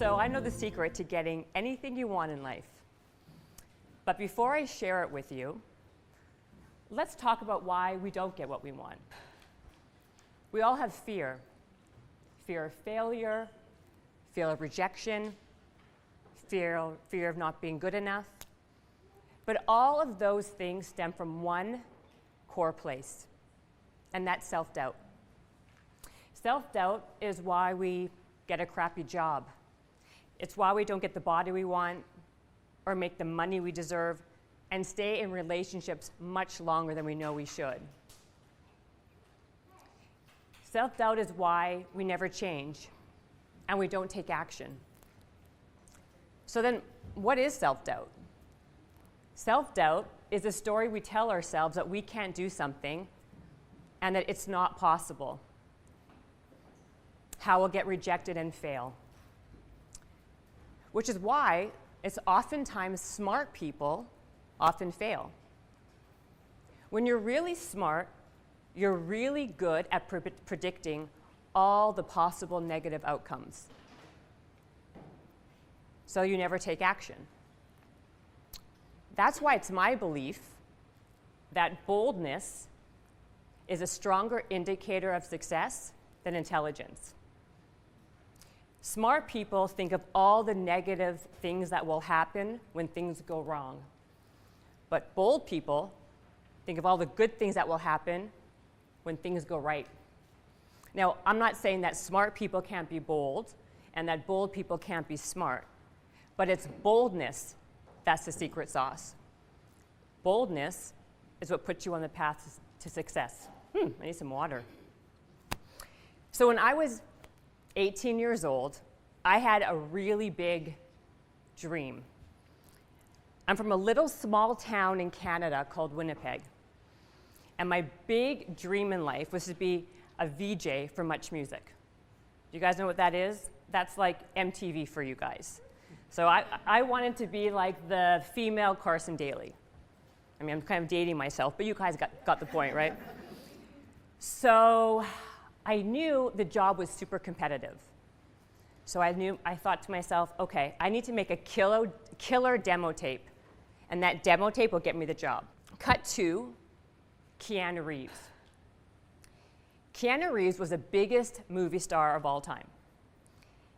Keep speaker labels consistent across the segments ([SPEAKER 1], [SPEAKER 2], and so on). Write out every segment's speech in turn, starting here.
[SPEAKER 1] So I know the secret to getting anything you want in life. But before I share it with you, let's talk about why we don't get what we want. We all have fear. Fear of failure, fear of rejection, fear of not being good enough. But all of those things stem from one core place, and that's self-doubt. Self-doubt is why we get a crappy job. It's why we don't get the body we want or make the money we deserve and stay in relationships much longer than we know we should. Self-doubt is why we never change and we don't take action. So then, what is self-doubt? Self-doubt is a story we tell ourselves that we can't do something and that it's not possible. How we'll get rejected and fail. Which is why it's oftentimes smart people often fail. When you're really smart, you're really good at predicting all the possible negative outcomes. So you never take action. That's why it's my belief that boldness is a stronger indicator of success than intelligence. Smart people think of all the negative things that will happen when things go wrong. But bold people think of all the good things that will happen when things go right. Now, I'm not saying that smart people can't be bold and that bold people can't be smart, but it's boldness that's the secret sauce. Boldness is what puts you on the path to success. I need some water. So when I was 18 years old, I had a really big dream. I'm from a little small town in Canada called Winnipeg. And my big dream in life was to be a VJ for Much Music. You guys know what that is? That's like MTV for you guys. So I wanted to be like the female Carson Daly. I mean, I'm kind of dating myself, but you guys got the point, right? So I knew the job was super competitive. So I thought to myself, okay, I need to make a killer demo tape, and that demo tape will get me the job. Cut to Keanu Reeves. Keanu Reeves was the biggest movie star of all time.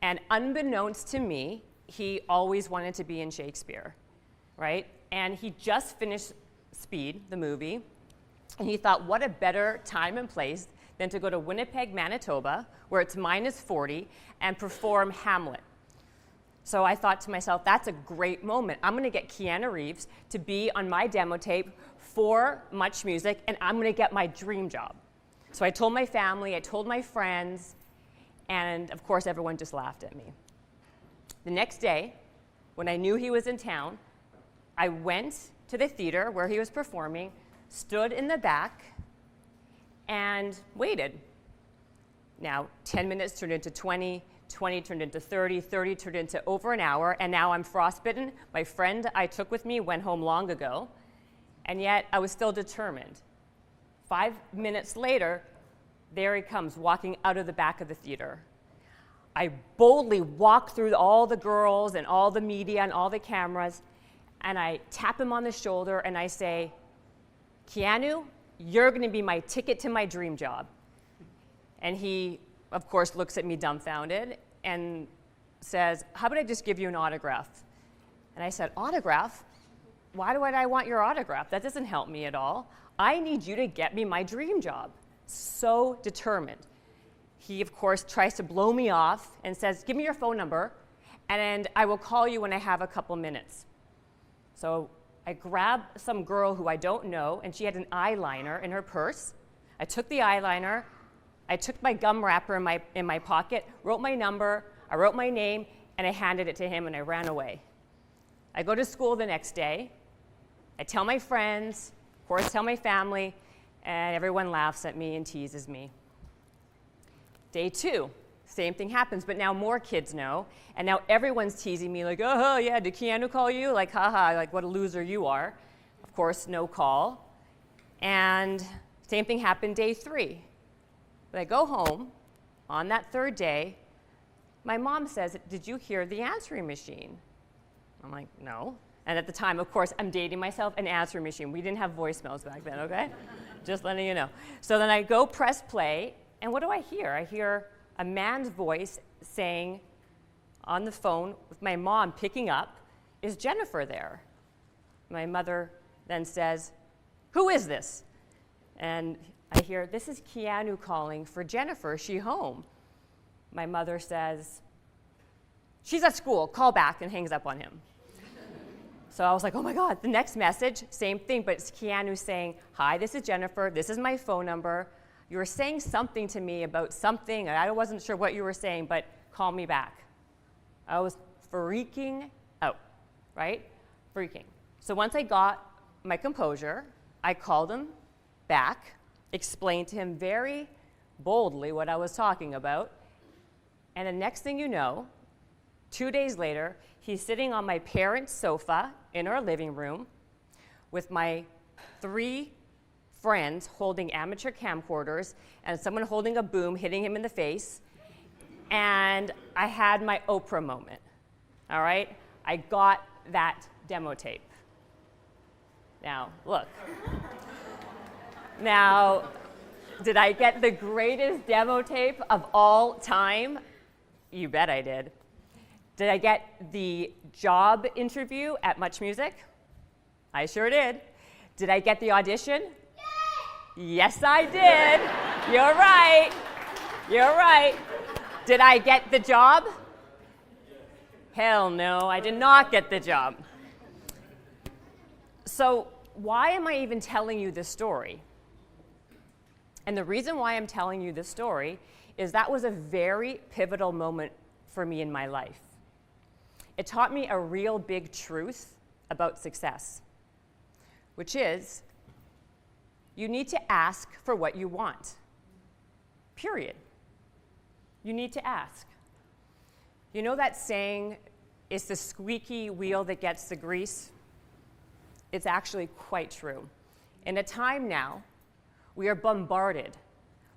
[SPEAKER 1] And unbeknownst to me, he always wanted to be in Shakespeare, right? And he just finished Speed, the movie, and he thought, what a better time and place than to go to Winnipeg, Manitoba, where it's -40, and perform Hamlet. So I thought to myself, that's a great moment. I'm going to get Keanu Reeves to be on my demo tape for Much Music, and I'm going to get my dream job. So I told my family, I told my friends, and of course everyone just laughed at me. The next day, when I knew he was in town, I went to the theater where he was performing, stood in the back, and waited. Now, 10 minutes turned into 20, 20 turned into 30, 30 turned into over an hour, and now I'm frostbitten. My friend I took with me went home long ago, and yet I was still determined. 5 minutes later, there he comes, walking out of the back of the theater. I boldly walk through all the girls and all the media and all the cameras, and I tap him on the shoulder and I say, Keanu, you're going to be my ticket to my dream job. And he, of course, looks at me dumbfounded and says, how about I just give you an autograph? And I said, autograph? Why would I want your autograph? That doesn't help me at all. I need you to get me my dream job. So determined. He, of course, tries to blow me off and says, give me your phone number, and I will call you when I have a couple minutes. So I grab some girl who I don't know, and she had an eyeliner in her purse. I took the eyeliner, I took my gum wrapper in my pocket, wrote my number, I wrote my name, and I handed it to him, and I ran away. I go to school the next day. I tell my friends, of course, tell my family, and everyone laughs at me and teases me. Day 2, same thing happens, but now more kids know, and now everyone's teasing me like, oh, yeah, did Keanu call you? Like, haha, like what a loser you are. Of course, no call. And same thing happened day 3. But I go home on that 3rd day, my mom says, did you hear the answering machine? I'm like, no. And at the time, of course, I'm dating myself, an answering machine. We didn't have voicemails back then, okay? Just letting you know. So then I go press play, and what do I hear? I hear a man's voice saying on the phone with my mom picking up, is Jennifer there? My mother then says, who is this? And I hear, this is Keanu calling for Jennifer. Is she home? My mother says, she's at school. Call back, and hangs up on him. So I was like, oh my God, the next message, same thing, but it's Keanu saying, hi, this is Jennifer. This is my phone number. You were saying something to me about something, and I wasn't sure what you were saying, but call me back. I was freaking out, right? Freaking. So once I got my composure, I called him back, explained to him very boldly what I was talking about, and the next thing you know, 2 days later, he's sitting on my parents' sofa in our living room with my 3 friends holding amateur camcorders and someone holding a boom hitting him in the face. And I had my Oprah moment, all right? I got that demo tape. Now, look. Now, did I get the greatest demo tape of all time? You bet I did. Did I get the job interview at Much Music? I sure did. Did I get the audition? Yes, I did. You're right. You're right. Did I get the job? Hell no, I did not get the job. So why am I even telling you this story? And the reason why I'm telling you this story is that was a very pivotal moment for me in my life. It taught me a real big truth about success, which is you need to ask for what you want, period. You need to ask. You know that saying, it's the squeaky wheel that gets the grease? It's actually quite true. In a time now, we are bombarded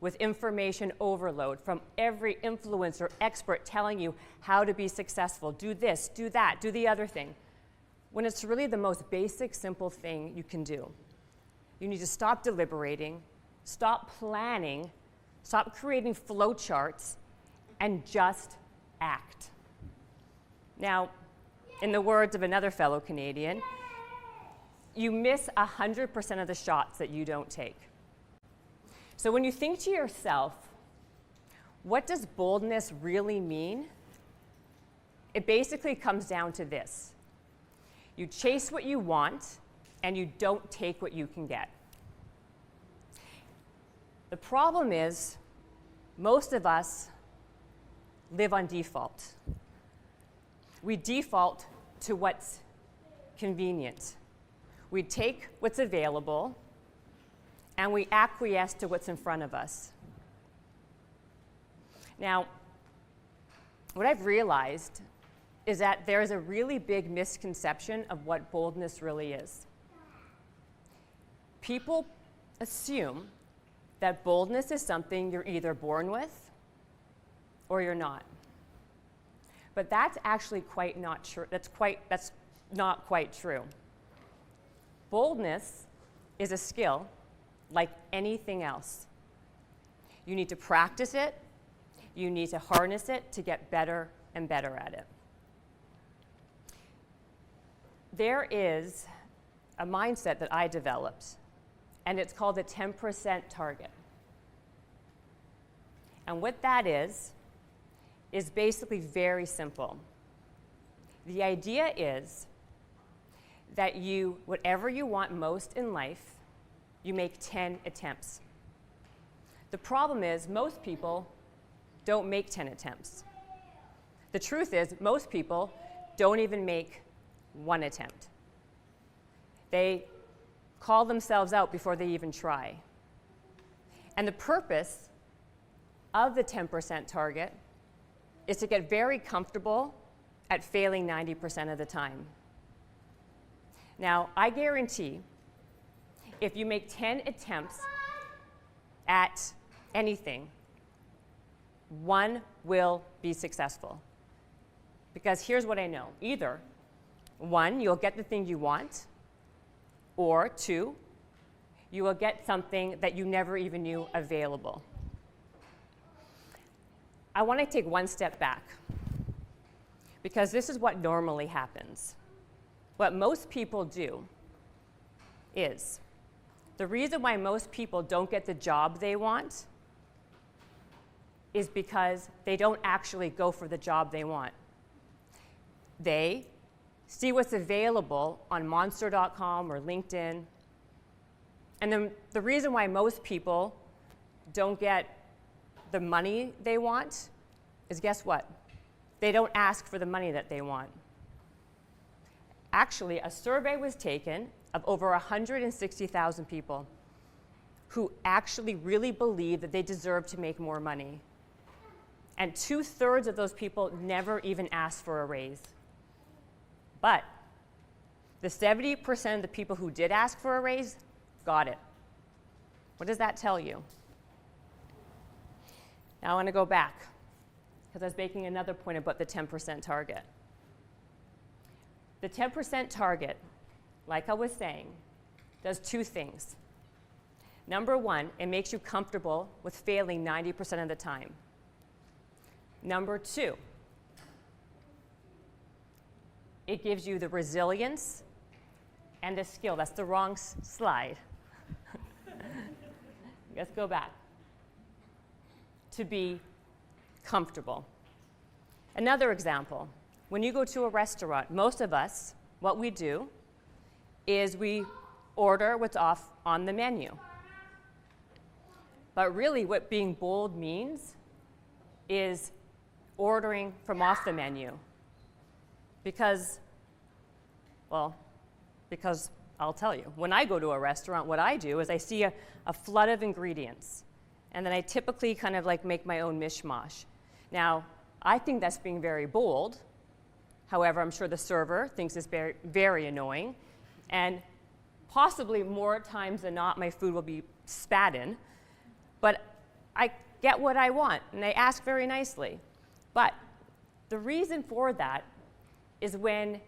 [SPEAKER 1] with information overload from every influencer expert telling you how to be successful. Do this, do that, do the other thing. When it's really the most basic, simple thing you can do. You need to stop deliberating, stop planning, stop creating flowcharts, and just act. Now, in the words of another fellow Canadian, you miss 100% of the shots that you don't take. So when you think to yourself, what does boldness really mean? It basically comes down to this. You chase what you want, and you don't take what you can get. The problem is, most of us live on default. We default to what's convenient. We take what's available, and we acquiesce to what's in front of us. Now, what I've realized is that there is a really big misconception of what boldness really is. People assume that boldness is something you're either born with or you're not. But that's actually quite not true. That's not quite true. Boldness is a skill like anything else. You need to practice it. You need to harness it to get better and better at it. There is a mindset that I developed, and it's called the 10% target. And what that is basically very simple. The idea is that whatever you want most in life, you make 10 attempts. The problem is most people don't make 10 attempts. The truth is most people don't even make 1 attempt. They call themselves out before they even try. And the purpose of the 10% target is to get very comfortable at failing 90% of the time. Now, I guarantee if you make 10 attempts at anything, 1 will be successful. Because here's what I know. Either, 1, you'll get the thing you want, or 2, you will get something that you never even knew available. I want to take one step back, because this is what normally happens. What most people do is, the reason why most people don't get the job they want is because they don't actually go for the job they want. They see what's available on Monster.com or LinkedIn. And then the reason why most people don't get the money they want is, guess what? They don't ask for the money that they want. Actually, a survey was taken of over 160,000 people who actually really believe that they deserve to make more money. And 2/3 of those people never even asked for a raise. But the 70% of the people who did ask for a raise got it. What does that tell you? Now I want to go back, because I was making another point about the 10% target. The 10% target, like I was saying, does 2 things. Number 1, it makes you comfortable with failing 90% of the time. Number 2, it gives you the resilience and the skill. That's the wrong slide. Let's go back. To be comfortable. Another example, when you go to a restaurant, most of us, what we do is we order what's off on the menu. But really what being bold means is ordering from off the menu. Because I'll tell you, when I go to a restaurant, what I do is I see a flood of ingredients, and then I typically kind of like make my own mishmash. Now, I think that's being very bold. However, I'm sure the server thinks it's very, very annoying, and possibly more times than not, my food will be spat in. But I get what I want, and I ask very nicely. But the reason for that is when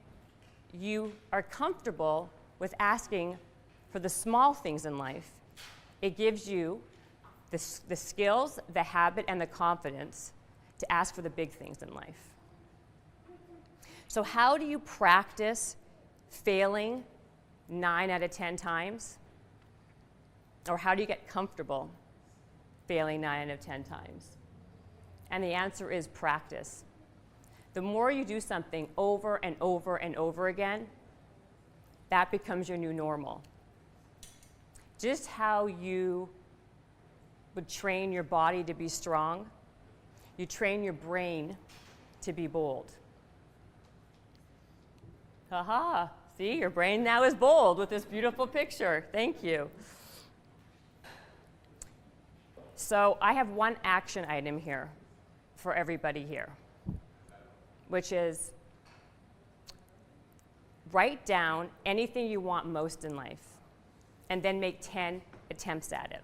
[SPEAKER 1] you are comfortable with asking for the small things in life, it gives you the skills, the habit, and the confidence to ask for the big things in life. So how do you practice failing 9 out of 10 times? Or how do you get comfortable failing 9 out of 10 times? And the answer is practice. The more you do something over and over and over again, that becomes your new normal. Just how you would train your body to be strong, you train your brain to be bold. Haha, see, your brain now is bold with this beautiful picture. Thank you. So I have one action item here for everybody here, which is write down anything you want most in life and then make 10 attempts at it.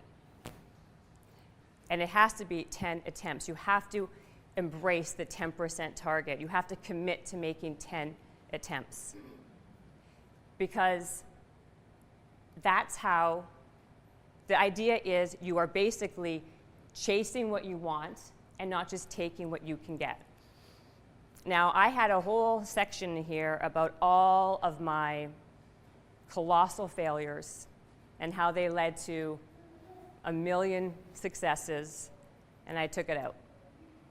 [SPEAKER 1] And it has to be 10 attempts. You have to embrace the 10% target. You have to commit to making 10 attempts. Because that's how, the idea is you are basically chasing what you want and not just taking what you can get. Now, I had a whole section here about all of my colossal failures and how they led to a million successes, and I took it out.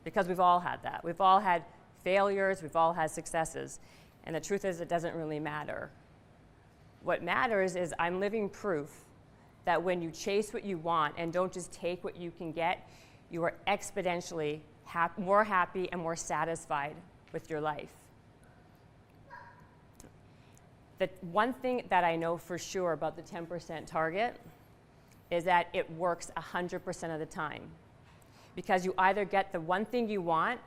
[SPEAKER 1] Because we've all had that. We've all had failures, we've all had successes. And the truth is, it doesn't really matter. What matters is I'm living proof that when you chase what you want and don't just take what you can get, you are exponentially more happy and more satisfied with your life. The one thing that I know for sure about the 10% target is that it works 100% of the time. Because you either get the one thing you want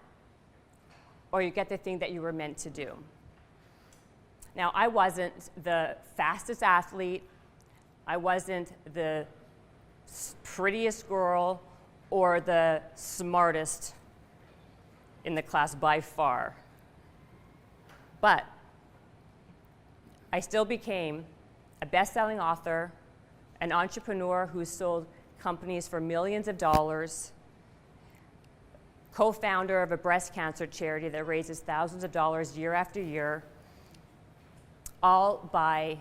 [SPEAKER 1] or you get the thing that you were meant to do. Now, I wasn't the fastest athlete, I wasn't the prettiest girl or the smartest in the class by far. But I still became a best-selling author, an entrepreneur who sold companies for millions of dollars, co-founder of a breast cancer charity that raises thousands of dollars year after year, all by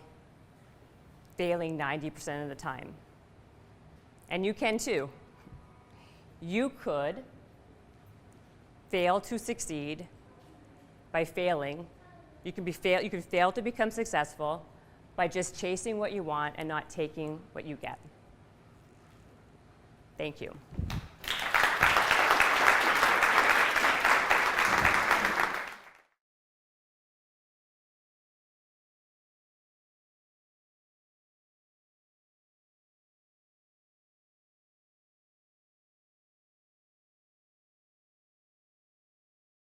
[SPEAKER 1] failing 90% of the time. And you can too. You could fail to succeed by failing. You can fail to become successful by just chasing what you want and not taking what you get. Thank you.